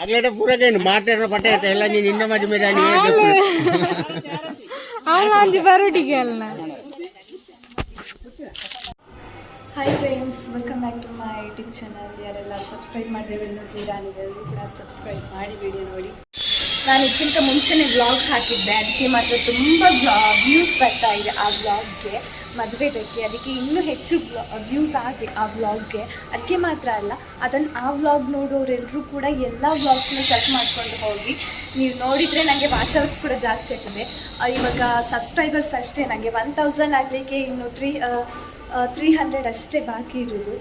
ಅಗಲಡೆ ಪೂರಗೇನು ಮಾತಾಡೋ ಪಟ್ಟೆ ಎಲ್ಲ ನೀನು ಇನ್ನ ಮಡಿ ಮೇಲೆ ಅಲ್ಲ ಬರೋಟಿಗೆ ಅಲ್ಲ. Hi friends, welcome back to my YouTube channel. ಯಾರೆಲ್ಲ ಸಬ್ಸ್ಕ್ರೈಬ್ ಮಾಡಿದೆ ವಿಡಿಯೋ ನೋಡ್ತೀರಾ, ನೀವೆಲ್ಲರೂ ಕೂಡ ಸಬ್ಸ್ಕ್ರೈಬ್ ಮಾಡಿ ವಿಡಿಯೋ ನೋಡಿ. ನಾನು ಇದಕ್ಕಿಂತ ಮುಂಚೆನೇ ವ್ಲಾಗ್ ಹಾಕಿದ್ದೆ, ಅದಕ್ಕೆ ಮಾತ್ರ ತುಂಬ ವ್ಯೂಸ್ ಬರ್ತಾ ಇದೆ ಆ ವ್ಲಾಗ್ಗೆ, ಮದುವೆದಕ್ಕೆ. ಅದಕ್ಕೆ ಇನ್ನೂ ಹೆಚ್ಚು ವ್ಯೂಸ್ ಆಗಿ ಆ ವ್ಲಾಗ್ಗೆ. ಅದಕ್ಕೆ ಮಾತ್ರ ಅಲ್ಲ, ಅದನ್ನು ಆ ವ್ಲಾಗ್ ನೋಡೋರೆಲ್ಲರೂ ಕೂಡ ಎಲ್ಲ ವ್ಲಾಗ್ಸ್ನ ಚೆಕ್ ಮಾಡ್ಕೊಂಡು ಹೋಗಿ. ನೀವು ನೋಡಿದರೆ ನನಗೆ ವಾಚ್ ಅವರ್ಸ್ ಕೂಡ ಜಾಸ್ತಿ ಆಗ್ತದೆ. ಇವಾಗ ಸಬ್ಸ್ಕ್ರೈಬರ್ಸ್ ಅಷ್ಟೇ, ನನಗೆ 1000 ಆಗಲಿಕ್ಕೆ ಇನ್ನು 300 ಅಷ್ಟೇ ಬಾಕಿ ಇರೋದು.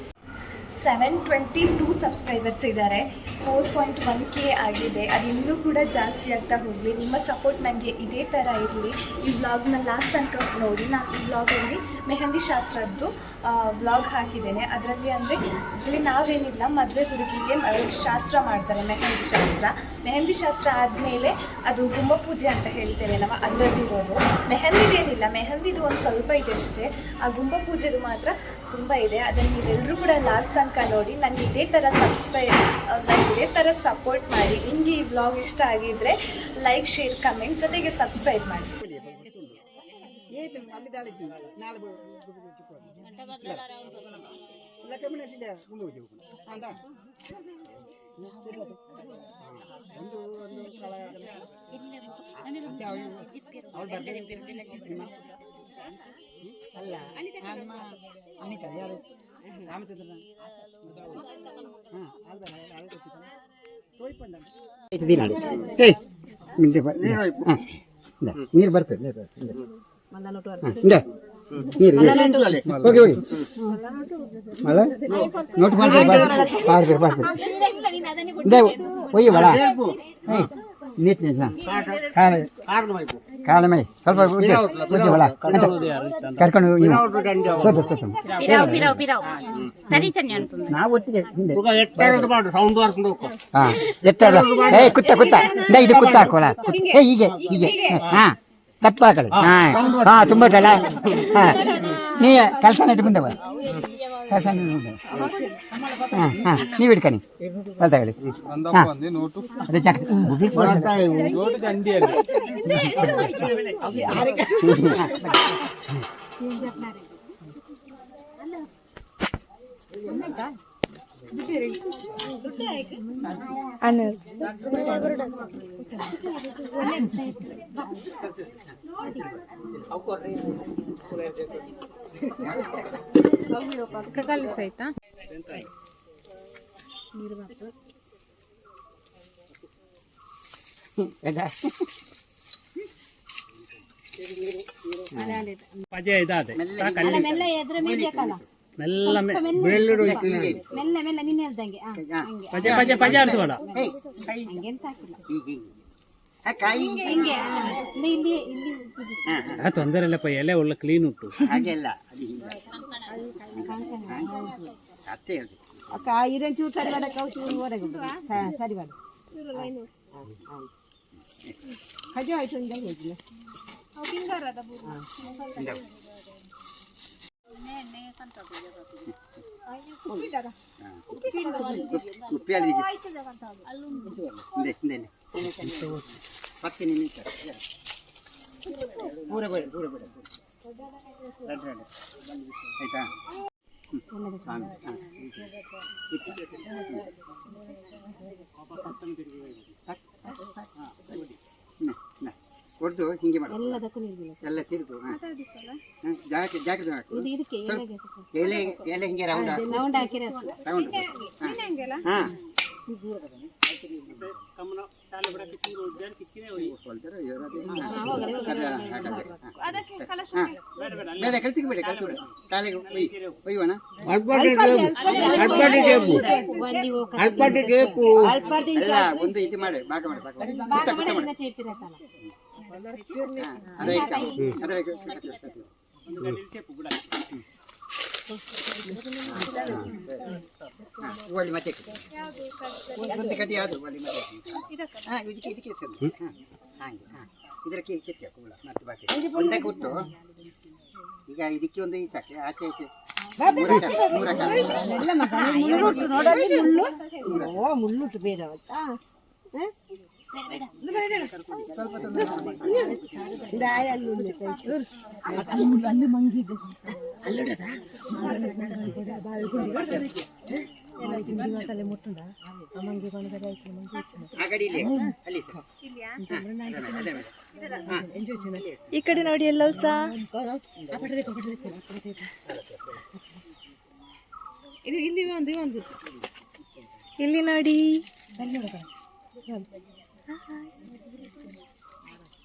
722 ಸಬ್ಸ್ಕ್ರೈಬರ್ಸ್ ಇದ್ದಾರೆ. 4.1K ಆಗಿದೆ. ಅದು ಇನ್ನೂ ಕೂಡ ಜಾಸ್ತಿ ಆಗ್ತಾ ಹೋಗಲಿ. ನಿಮ್ಮ ಸಪೋರ್ಟ್ ನನಗೆ ಇದೇ ಥರ ಇರಲಿ. ಈ ವ್ಲಾಗ್ನ ಲಾಸ್ಟ್ ತನಕ ನೋಡಿ. ನಾನು ಈ ವ್ಲಾಗಲ್ಲಿ ಮೆಹಂದಿ ಶಾಸ್ತ್ರದ್ದು ವ್ಲಾಗ್ ಹಾಕಿದ್ದೇನೆ. ಅದರಲ್ಲಿ ನಾವೇನಿಲ್ಲ, ಮದುವೆ ಹುಡುಗಿಗೆ ಶಾಸ್ತ್ರ ಮಾಡ್ತಾರೆ, ಮೆಹಂದಿ ಶಾಸ್ತ್ರ ಆದಮೇಲೆ ಅದು ಗುಂಬ ಪೂಜೆ ಅಂತ ಹೇಳ್ತೇವೆ ನಾವು, ಅದರದ್ದಿರೋದು. ಮೆಹಂದಿದೇನಿಲ್ಲ, ಮೆಹಂದಿದು ಒಂದು ಸ್ವಲ್ಪ ಇದೆ ಅಷ್ಟೇ. ಆ ಗುಂಬ ಪೂಜೆದು ಮಾತ್ರ ತುಂಬ ಇದೆ. ಅದನ್ನು ನೀವೆಲ್ಲರೂ ಕೂಡ ಲಾಸ್ಟ್ ತನಕ ನೋಡಿ. ನನಗೆ ಇದೇ ಥರ ಸಪೋರ್ಟ್ ಮಾಡಿ. ನಿಮಗೆ ಈ ವ್ಲಾಗ್ ಇಷ್ಟ ಆಗಿದ್ದರೆ ಲೈಕ್, ಶೇರ್, ಕಮೆಂಟ್ ಜೊತೆಗೆ ಸಬ್ಸ್ಕ್ರೈಬ್ ಮಾಡಿ. ನೀರು ಬರ್ಬೇಕು, ಹೋಗಿ ಹೋಗಿ ಮಳೆ ನೋಟ್ ಮಾಡ್ಬೇಕು ಒಯ್ಯಿ ಬಡ ನೀಟ್ ಕಾಲ ಮೈ ಸ್ವಲ್ಪ ಕರ್ಕೊಂಡು ನಾವು ಒಟ್ಟಿಗೆ ಎತ್ತರ ಕುತ್ತ ಇದು ಕುತ್ತ ಹಾಕೋಲ್ಲ ಹೀಗೆ ಹೀಗೆ ಹಾ ತಪ್ಪಾಕಲ್ಲ. ಹಾ ತುಂಬ ಸಲ ನೀ ಕೆಲಸ ನೆಟ್ಟು ಮುಂದೆ ಕೆಲಸ ನೀವು ಹಿಡ್ಕಣಿ ತಗೊಳ್ಳಿ. ಆಯ್ತಾ ಪಜೆ ಇದಾದೆ ಪಜೆ ಆಡಿಸಬೇಡ, ತೊಂದರೆ ಇಲ್ಲಪ್ಪ. ಎಲೆ ಒಳ್ಳೆ ಕ್ಲೀನ್ ಉಂಟು. ಅಕ್ಕ ಇರೇನು ಚೂರು ಸರಿ ಮಾಡಕ್ಕೆ ಸರಿ ಮಾಡು. ಖಜೆ ಆಯ್ತು ಹೋಗಿಲ್ಲ ಆಯ್ತಾ ಕೊಡ್ದು ಹಿಂಗೆ ಮಾಡಿ ಎಲ್ಲ ತಿರುಗು. ಎಲೆ ಎಲೆ ಹಿಂಗೆ ರೌಂಡ್ ಹಾಂ ಕಳಿಸಿಬೇಡಿ ಕಾಲಿಗೆ ಒಯ್ಯೋಣ. ಒಂದು ಇದು ಮಾಡಿ ಭಾಗ ಮಾಡಿ ಒಳ್ಳೆ ಮತ್ತೆ ಒಂದು ಕಟ್ಟಿ ಅದು ಒಳ್ಳೆ ಮತ್ತೆ ಹಾಂ ಇದಕ್ಕೆ ಹಾಗೆ ಇದಕ್ಕೆ ಕೆತ್ತಿ ಹಾಕು ಮತ್ತೆ ಬಾಕಿ ಒಂದೇ ಕೊಟ್ಟು ಈಗ ಇದಕ್ಕೆ ಒಂದು ಈಚೆ ಆಚೆ ಈಚೆ ಮುಳ್ಳುಟ್ಟು ಬೇಡ ಸ್ವಲ್ಪ ತೊಂದರೆ ಆ ಕಡೆ ಇಲ್ಲಿ ಅಲ್ಲಿ ಸರ್ ಈ ಕಡೆ ನೋಡಿ ಎಲ್ಲವೂ ಸಹ ಇಲ್ಲಿ ನೋಡಿ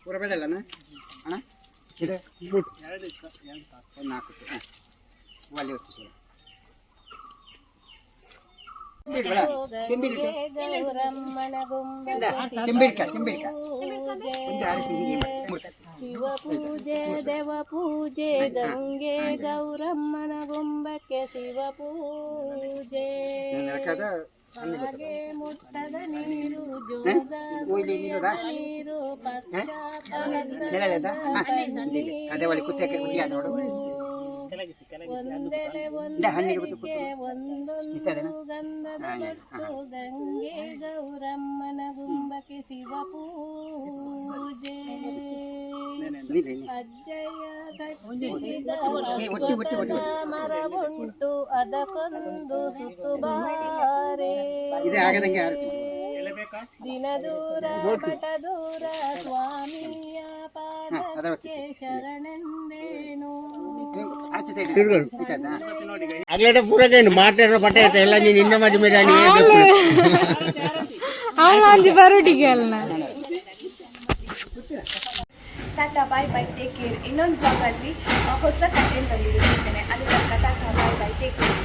ಹೊರಬೇಡಲ್ಲ ಅಣ್ಣ ಇದು ಬೂಟ್ ಒಂದು 4 ಹಾಂ ಅಲ್ಲಿ ಹೊತ್ತು ಸರ್ ಚೆಂಬಿಡ್ಕ ಒಂದು ಆರತಿ ಶಿವ ಪೂಜೆ ದೇವ ಪೂಜೆ ಗಂಗೆ ಗೌರಮ್ಮನ ಗೊಂಬಕ್ಕೆ ಶಿವ ಪೂಜೆ ಹಾಗೆ ಮುಟ್ಟದ ನೀರು ಜೋಗ ನೀರು ಅದೇ ಒಳ್ಳೆ ಕುತ್ತಕ್ಕೆ ಕುದಿಯ ನೋಡು ಒಂದೆಲೆ ಒಂದೊಂದು ಗಂಧದ ಬಟ್ಟು ಗಂಗೆ ಗೌರಮ್ಮನ ಗುಂಬಕ್ಕೆ ಶಿವ ಪೂಜೆ ಅಜ್ಜಯ್ಯ ಕಟ್ಟಿಸಿದ ಮರವುಂಟು ಅದಕ್ಕೊಂದು ಸುತ್ತು ಬಾರೆ ದಿನ ದೂರ ಪಟ ದೂರ ಸ್ವಾಮಿಯ ಪಾದಕ್ಕೆ ಶರಣೆಂದೇನು ಅಲ್ಲೇ ಪೂರಕೇನು ಮಾತಾಡೋ ಪಟ್ಟ ಎಲ್ಲ ನೀನು ಇನ್ನ ಮದಿ ಮೇಲೆ ಅವನು ಬರೋಟಿಗೆ ಅಲ್ಲ tata bye bye take care. ಇನ್ನೊಂದು ಬ್ಲಾಗಲ್ಲಿ ಹೊಸ ಕಂಟೆಂಟ್ ಅಲ್ಲಿ ಸಿಗ್ತೇನೆ. ಅಲ್ಲಿ ತನಕ tata bye bye take care.